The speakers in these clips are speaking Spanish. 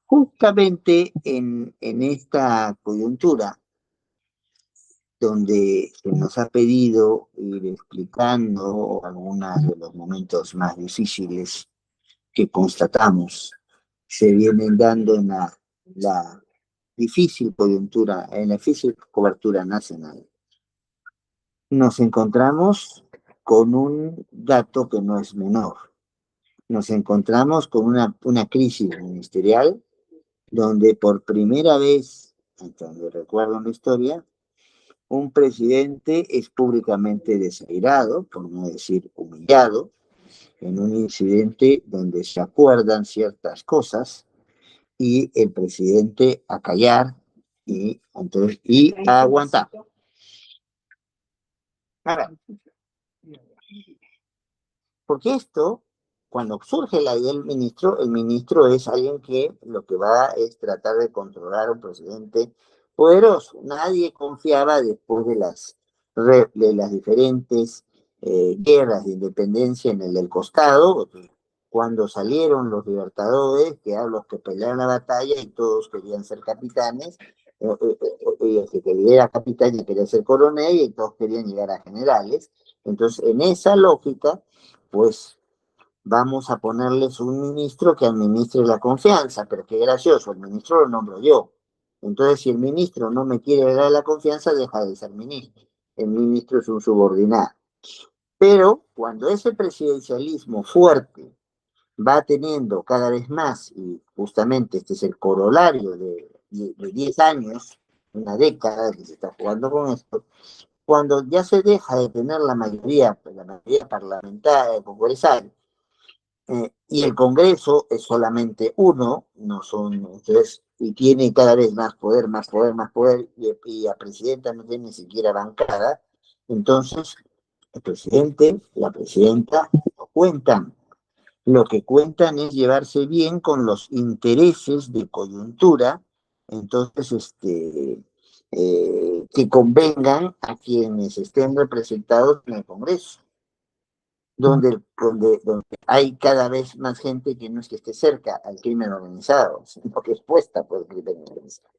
Justamente en esta coyuntura, donde se nos ha pedido ir explicando algunos de los momentos más difíciles que constatamos se vienen dando en la difícil coyuntura, en la difícil cobertura nacional. Nos encontramos con un dato que no es menor. Nos encontramos con una crisis ministerial donde por primera vez, hasta donde recuerdo en la historia, un presidente es públicamente desairado, por no decir humillado, en un incidente donde se acuerdan ciertas cosas y el presidente a callar y a aguantar. Ahora, porque esto, cuando surge la idea del ministro, el ministro es alguien que lo que va es tratar de controlar a un presidente poderoso. Nadie confiaba después de las diferentes guerras de independencia en el del costado, cuando salieron los libertadores, que eran los que pelearon la batalla y todos querían ser capitanes, el que era capitán y quería ser coronel y todos querían llegar a generales. Entonces, en esa lógica, pues vamos a ponerles un ministro que administre la confianza, pero qué gracioso, el ministro lo nombro yo. Entonces, si el ministro no me quiere dar la confianza, deja de ser ministro. El ministro es un subordinado. Pero cuando ese presidencialismo fuerte va teniendo cada vez más, y justamente este es el corolario de 10 años, una década que se está jugando con esto, cuando ya se deja de tener la mayoría parlamentaria, congresal, y el Congreso es solamente uno, no son, entonces, y tiene cada vez más poder, más poder, más poder, y la presidenta no tiene ni siquiera bancada, entonces el presidente, la presidenta no cuentan. Lo que cuentan es llevarse bien con los intereses de coyuntura, entonces, que convengan a quienes estén representados en el Congreso, donde hay cada vez más gente que no es que esté cerca al crimen organizado, sino que es puesta por el crimen organizado.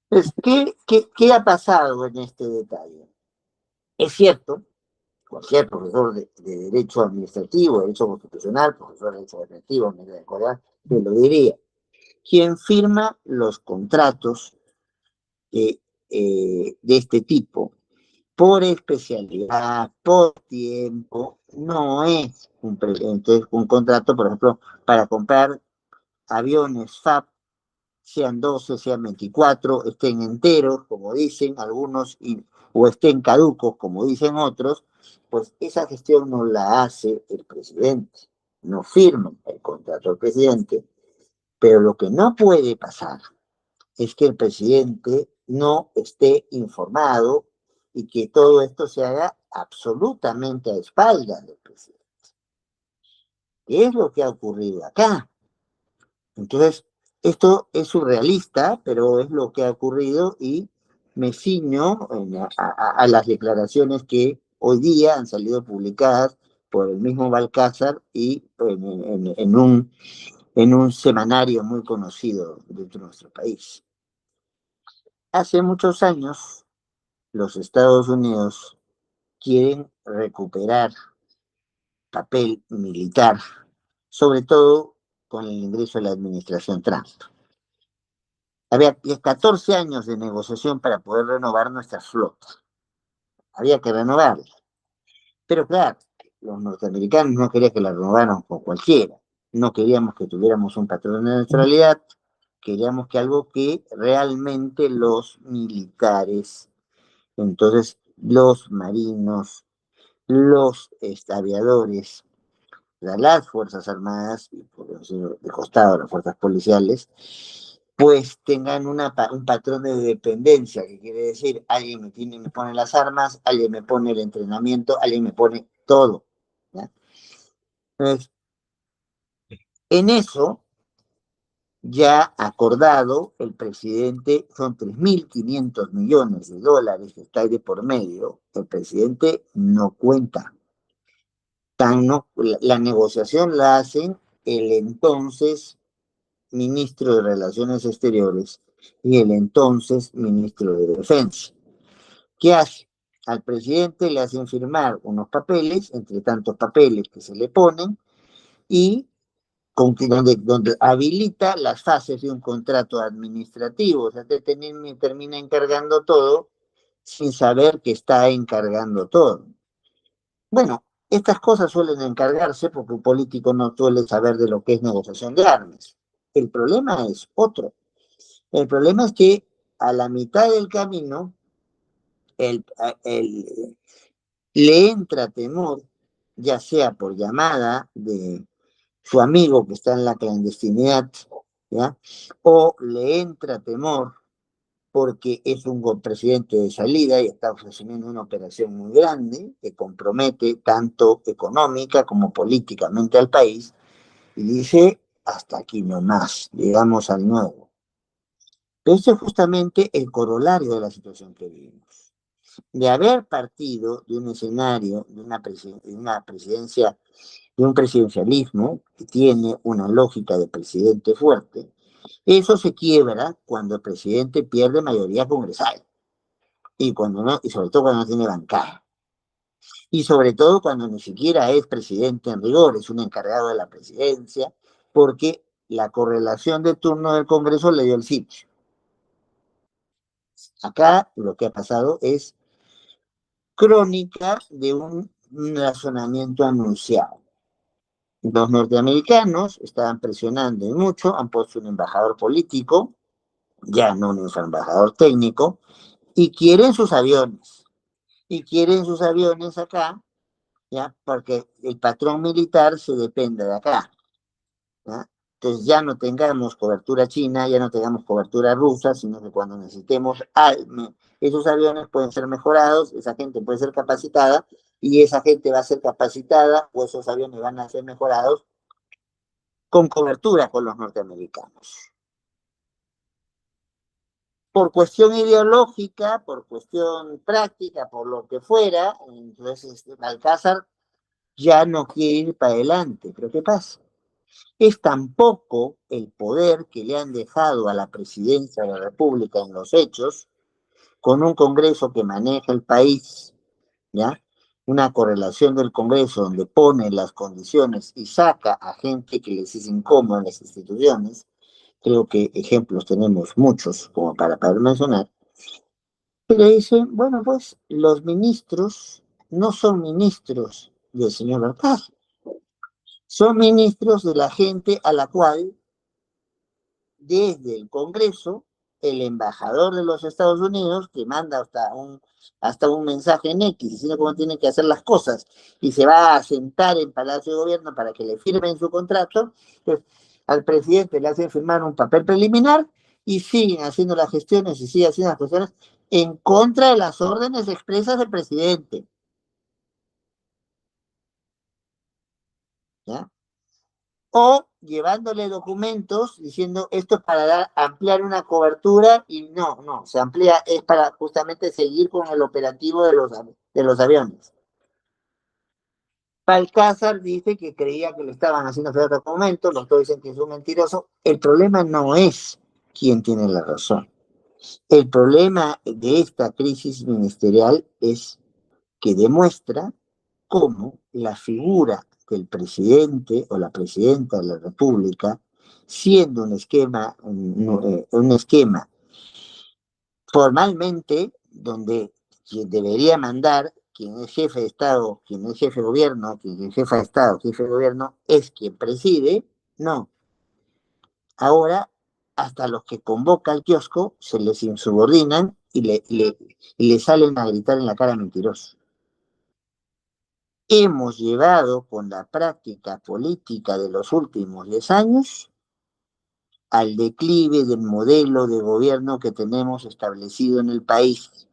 Entonces, ¿qué ha pasado en este detalle? Es cierto, cualquier profesor de Derecho Administrativo, Derecho Constitucional, profesor de Derecho Administrativo, me de acordar, te lo diría. Quien firma los contratos de este tipo por especialidad, por tiempo, no es entonces un contrato, por ejemplo, para comprar aviones FAB, sean 12, sean 24, estén enteros, como dicen algunos, o estén caducos, como dicen otros, pues esa gestión no la hace el presidente, no firma el contrato del presidente, pero lo que no puede pasar es que el presidente no esté informado y que todo esto se haga absolutamente a espaldas del presidente. ¿Qué es lo que ha ocurrido acá? Entonces, esto es surrealista, pero es lo que ha ocurrido y me ciño a las declaraciones que hoy día han salido publicadas por el mismo Balcázar y en un semanario muy conocido dentro de nuestro país. Hace muchos años, los Estados Unidos quieren recuperar papel militar, sobre todo con el ingreso de la administración Trump. Había 14 años de negociación para poder renovar nuestra flota. Había que renovarla. Pero claro, los norteamericanos no querían que la renovaran con cualquiera. No queríamos que tuviéramos un patrón de neutralidad. Queríamos que algo que realmente los militares, entonces los marinos, los aviadores, las Fuerzas Armadas, y por decirlo de costado, las fuerzas policiales, pues tengan un patrón de dependencia, que quiere decir, alguien me pone las armas, alguien me pone el entrenamiento, alguien me pone todo. ¿Ya? Entonces, en eso, ya acordado, el presidente, son 3.500 millones de dólares que está ahí de por medio, el presidente no cuenta. La negociación la hacen el entonces ministro de Relaciones Exteriores y el entonces ministro de Defensa. ¿Qué hace? Al presidente le hacen firmar unos papeles, entre tantos papeles que se le ponen, y donde habilita las fases de un contrato administrativo. O sea, termina encargando todo sin saber que está encargando todo. Bueno, estas cosas suelen encargarse porque un político no suele saber de lo que es negociación de armas. El problema es otro. El problema es que a la mitad del camino el, el, le entra temor, ya sea por llamada de su amigo que está en la clandestinidad, ¿ya? O le entra temor porque es un presidente de salida y está ofreciendo una operación muy grande que compromete tanto económica como políticamente al país, y dice, hasta aquí nomás, llegamos al nuevo. Pero ese es justamente el corolario de la situación que vivimos. De haber partido de un escenario, de una presidencia, de un presidencialismo que tiene una lógica de presidente fuerte, eso se quiebra cuando el presidente pierde mayoría congresal y cuando no, y sobre todo cuando no tiene bancada. Y sobre todo cuando ni siquiera es presidente en rigor, es un encargado de la presidencia, porque la correlación de turno del Congreso le dio el sitio. Acá lo que ha pasado es crónica de un razonamiento anunciado. Los norteamericanos estaban presionando y mucho, han puesto un embajador político, ya no un embajador técnico, y quieren sus aviones. Y quieren sus aviones acá, ¿ya? Porque el patrón militar se depende de acá, ¿ya? Entonces ya no tengamos cobertura china, ya no tengamos cobertura rusa, sino que cuando necesitemos esos aviones pueden ser mejorados, esa gente puede ser capacitada y esa gente va a ser capacitada o esos aviones van a ser mejorados con cobertura con los norteamericanos. Por cuestión ideológica, por cuestión práctica, por lo que fuera, entonces Balcázar ya no quiere ir para adelante. Pero ¿qué pasa? Es tan poco el poder que le han dejado a la presidencia de la República en los hechos, con un Congreso que maneja el país, ¿ya? Una correlación del Congreso donde pone las condiciones y saca a gente que les es incómoda en las instituciones. Creo que ejemplos tenemos muchos como para mencionar. Pero dicen, bueno, pues los ministros no son ministros del señor Alcázar, son ministros de la gente a la cual desde el Congreso, el embajador de los Estados Unidos, que manda hasta un mensaje en X diciendo cómo tienen que hacer las cosas, y se va a sentar en Palacio de Gobierno para que le firmen su contrato, pues al presidente le hacen firmar un papel preliminar y siguen haciendo las gestiones y siguen haciendo las cuestiones en contra de las órdenes expresas del presidente. ¿Ya? O llevándole documentos diciendo esto es para ampliar una cobertura y no, se amplía, es para justamente seguir con el operativo de los aviones. Balcázar dice que creía que le estaban haciendo otro documento, los dos dicen que es un mentiroso. El problema no es quién tiene la razón. El problema de esta crisis ministerial es que demuestra cómo la figura del presidente o la presidenta de la República, siendo un esquema formalmente donde quien debería mandar, quien es jefe de Estado, quien es jefe de gobierno, quien es jefa de Estado, jefe de gobierno, es quien preside, no. Ahora, hasta los que convoca al kiosco se les insubordinan y le salen a gritar en la cara mentiroso. Hemos llevado con la práctica política de los últimos 10 años al declive del modelo de gobierno que tenemos establecido en el país.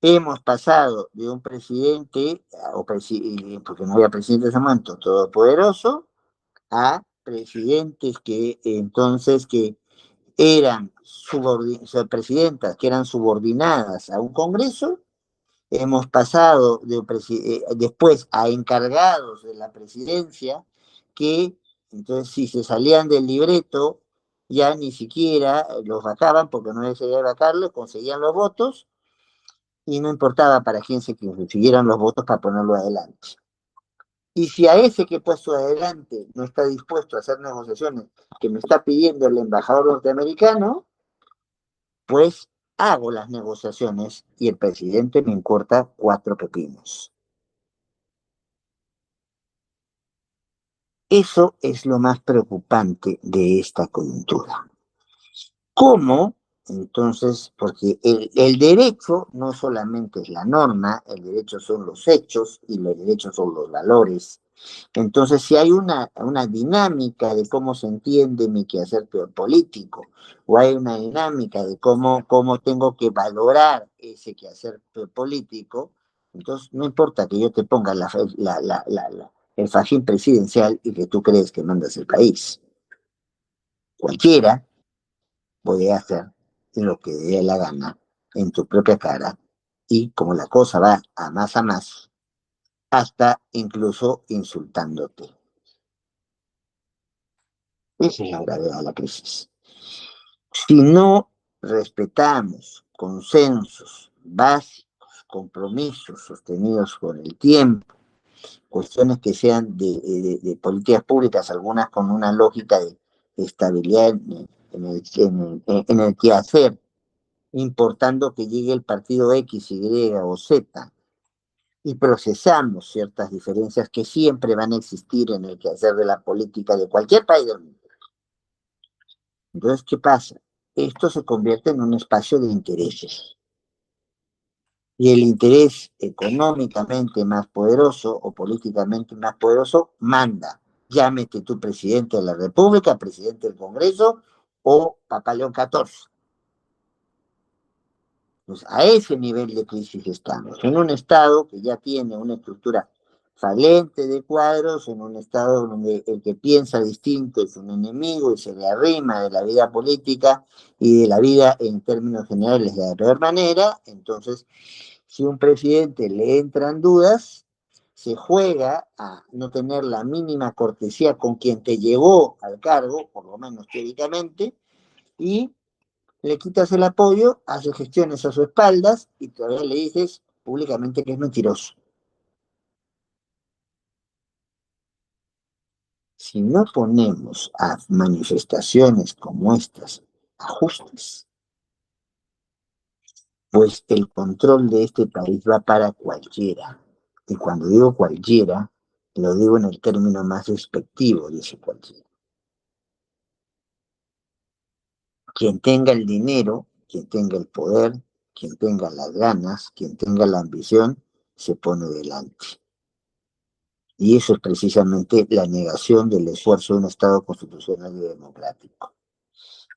Hemos pasado de un presidente, porque no había presidente de ese momento, todopoderoso, a presidentes que entonces que eran presidentas que eran subordinadas a un Congreso hemos pasado después a encargados de la presidencia que, entonces, si se salían del libreto, ya ni siquiera los vacaban porque no les quería vacarlos, conseguían los votos y no importaba para quién se consiguieran los votos para ponerlo adelante. Y si a ese que he puesto adelante no está dispuesto a hacer negociaciones que me está pidiendo el embajador norteamericano, pues hago las negociaciones y el presidente me importa 4 pepinos. Eso es lo más preocupante de esta coyuntura. ¿Cómo? Entonces, porque el derecho no solamente es la norma, el derecho son los hechos y los derechos son los valores. Entonces, si hay una dinámica de cómo se entiende mi quehacer político, o hay una dinámica de cómo tengo que valorar ese quehacer político, entonces no importa que yo te ponga el fajín presidencial y que tú crees que mandas el país. Cualquiera puede hacer lo que dé la gana en tu propia cara y como la cosa va a más, hasta incluso insultándote. Esa es la gravedad de la crisis. Si no respetamos consensos básicos, compromisos sostenidos con el tiempo, cuestiones que sean de políticas públicas, algunas con una lógica de estabilidad en el quehacer, importando que llegue el partido X, Y o Z, y procesamos ciertas diferencias que siempre van a existir en el quehacer de la política de cualquier país del mundo. Entonces, ¿qué pasa? Esto se convierte en un espacio de intereses. Y el interés económicamente más poderoso o políticamente más poderoso manda. Llámete tú presidente de la República, presidente del Congreso o Papa León XIV. Pues a ese nivel de crisis estamos, en un Estado que ya tiene una estructura falente de cuadros, en un Estado donde el que piensa distinto es un enemigo y se le arrima de la vida política y de la vida en términos generales de la peor manera. Entonces, si un presidente le entran dudas, se juega a no tener la mínima cortesía con quien te llevó al cargo, por lo menos teóricamente, y le quitas el apoyo, hace gestiones a sus espaldas y todavía le dices públicamente que es mentiroso. Si no ponemos a manifestaciones como estas ajustes, pues el control de este país va para cualquiera. Y cuando digo cualquiera, lo digo en el término más despectivo, dice cualquiera. Quien tenga el dinero, quien tenga el poder, quien tenga las ganas, quien tenga la ambición, se pone delante. Y eso es precisamente la negación del esfuerzo de un Estado constitucional y democrático,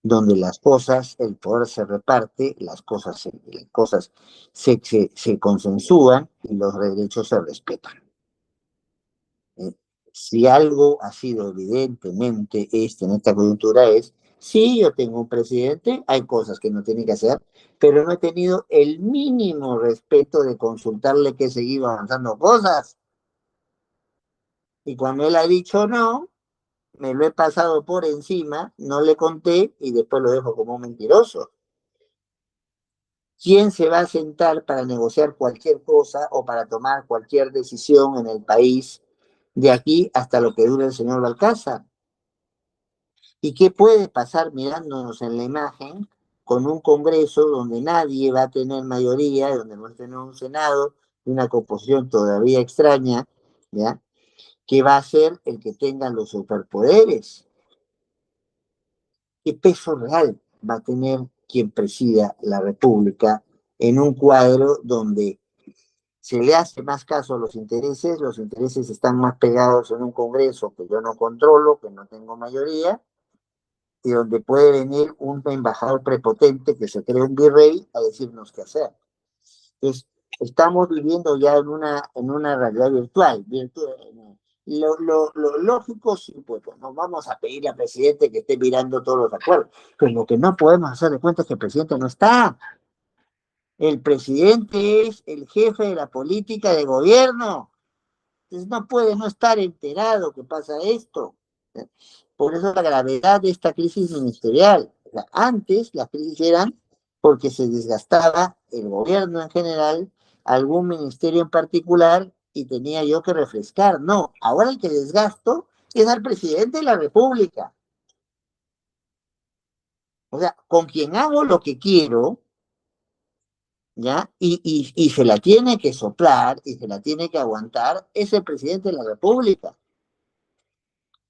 donde las cosas, el poder se reparte, las cosas se consensúan y los derechos se respetan. Si algo ha sido evidentemente en esta coyuntura es, sí, yo tengo un presidente, hay cosas que no tiene que hacer, pero no he tenido el mínimo respeto de consultarle que he seguido avanzando cosas. Y cuando él ha dicho no, me lo he pasado por encima, no le conté y después lo dejo como un mentiroso. ¿Quién se va a sentar para negociar cualquier cosa o para tomar cualquier decisión en el país de aquí hasta lo que dure el señor Balcázar? ¿Y qué puede pasar mirándonos en la imagen con un Congreso donde nadie va a tener mayoría, donde va a tener un Senado de una composición todavía extraña, ¿ya? Que va a ser el que tenga los superpoderes? ¿Qué peso real va a tener quien presida la República en un cuadro donde se le hace más caso a los intereses están más pegados en un Congreso que yo no controlo, que no tengo mayoría, y donde puede venir un embajador prepotente que se cree un virrey a decirnos qué hacer? Entonces, estamos viviendo ya en una realidad virtual. Lo lógico, sí, pues no vamos a pedirle al presidente que esté mirando todos los acuerdos, pero lo que no podemos hacer de cuenta es que el presidente no está. El presidente es el jefe de la política de gobierno. Entonces no puede no estar enterado que pasa esto. Por eso la gravedad de esta crisis ministerial. O sea, antes las crisis eran porque se desgastaba el gobierno en general, algún ministerio en particular, y tenía yo que refrescar. No, ahora el que desgasto es al presidente de la República. O sea, con quien hago lo que quiero, ¿ya? Y se la tiene que soplar y se la tiene que aguantar, es el presidente de la República.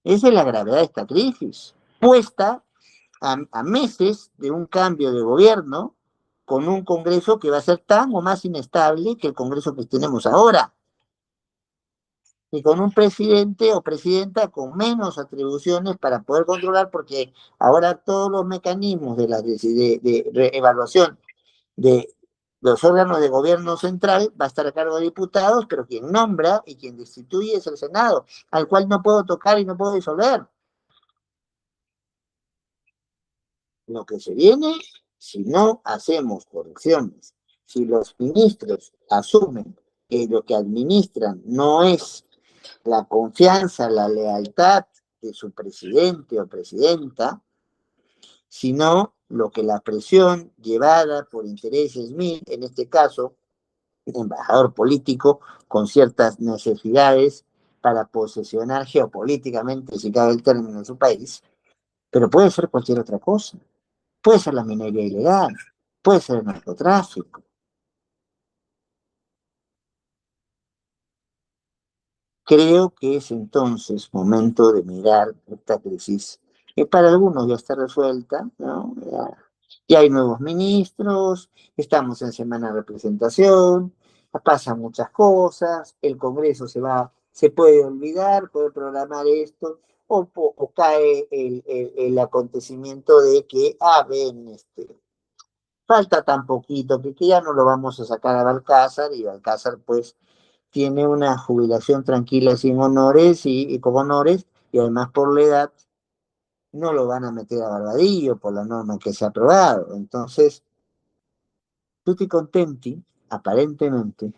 Esa es la gravedad de esta crisis, puesta a meses de un cambio de gobierno con un Congreso que va a ser tan o más inestable que el Congreso que tenemos ahora, y con un presidente o presidenta con menos atribuciones para poder controlar, porque ahora todos los mecanismos de evaluación de los órganos de gobierno central va a estar a cargo de diputados, pero quien nombra y quien destituye es el Senado, al cual no puedo tocar y no puedo disolver. Lo que se viene, si no hacemos correcciones, si los ministros asumen que lo que administran no es la confianza, la lealtad de su presidente o presidenta, sino lo que la presión llevada por intereses mil, en este caso, un embajador político con ciertas necesidades para posesionar geopolíticamente, si cabe el término, en su país, pero puede ser cualquier otra cosa. Puede ser la minería ilegal, puede ser el narcotráfico. Creo que es entonces momento de mirar esta crisis, que para algunos ya está resuelta, ¿no? Ya hay nuevos ministros, estamos en semana de representación, pasan muchas cosas, el Congreso se puede olvidar, puede programar esto, o cae el acontecimiento de que, ven, falta tan poquito que ya no lo vamos a sacar a Balcázar, y Balcázar pues tiene una jubilación tranquila sin honores y con honores, y además por la edad no lo van a meter a Barbadillo por la norma que se ha aprobado. Entonces, tutti contenti, aparentemente,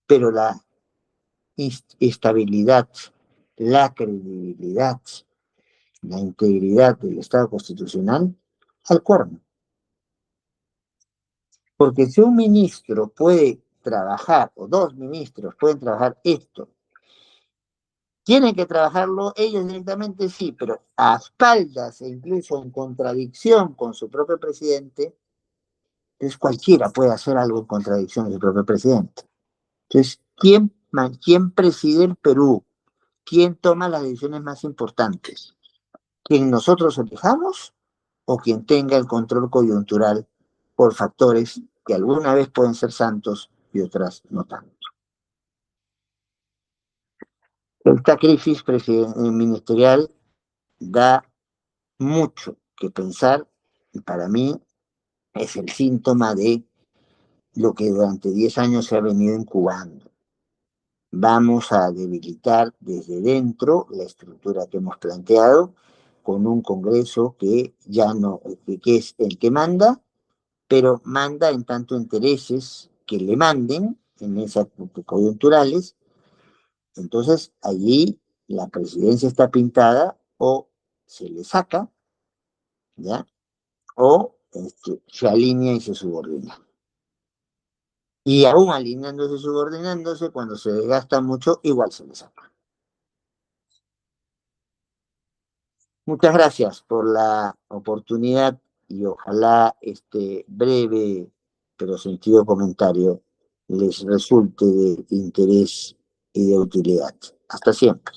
pero la estabilidad, la credibilidad, la integridad del Estado constitucional al cuerno. Porque si un ministro puede trabajar, o dos ministros pueden trabajar esto, tienen que trabajarlo ellos directamente, sí, pero a espaldas e incluso en contradicción con su propio presidente, entonces cualquiera puede hacer algo en contradicción de su propio presidente. Entonces, ¿quién preside el Perú? ¿Quién toma las decisiones más importantes? ¿Quién nosotros elijamos o quien tenga el control coyuntural por factores que alguna vez pueden ser santos y otras no tanto? Esta crisis ministerial da mucho que pensar, y para mí es el síntoma de lo que durante 10 años se ha venido incubando. Vamos a debilitar desde dentro la estructura que hemos planteado, con un Congreso que ya no, que es el que manda, pero manda en tanto intereses que le manden en esas coyunturales. Entonces allí la presidencia está pintada, o se le saca, ¿ya? O se alinea y se subordina. Y aún alineándose y subordinándose, cuando se desgasta mucho, igual se le saca. Muchas gracias por la oportunidad, y ojalá este breve pero sentido comentario les resulte de interés y de utilidad. Hasta siempre.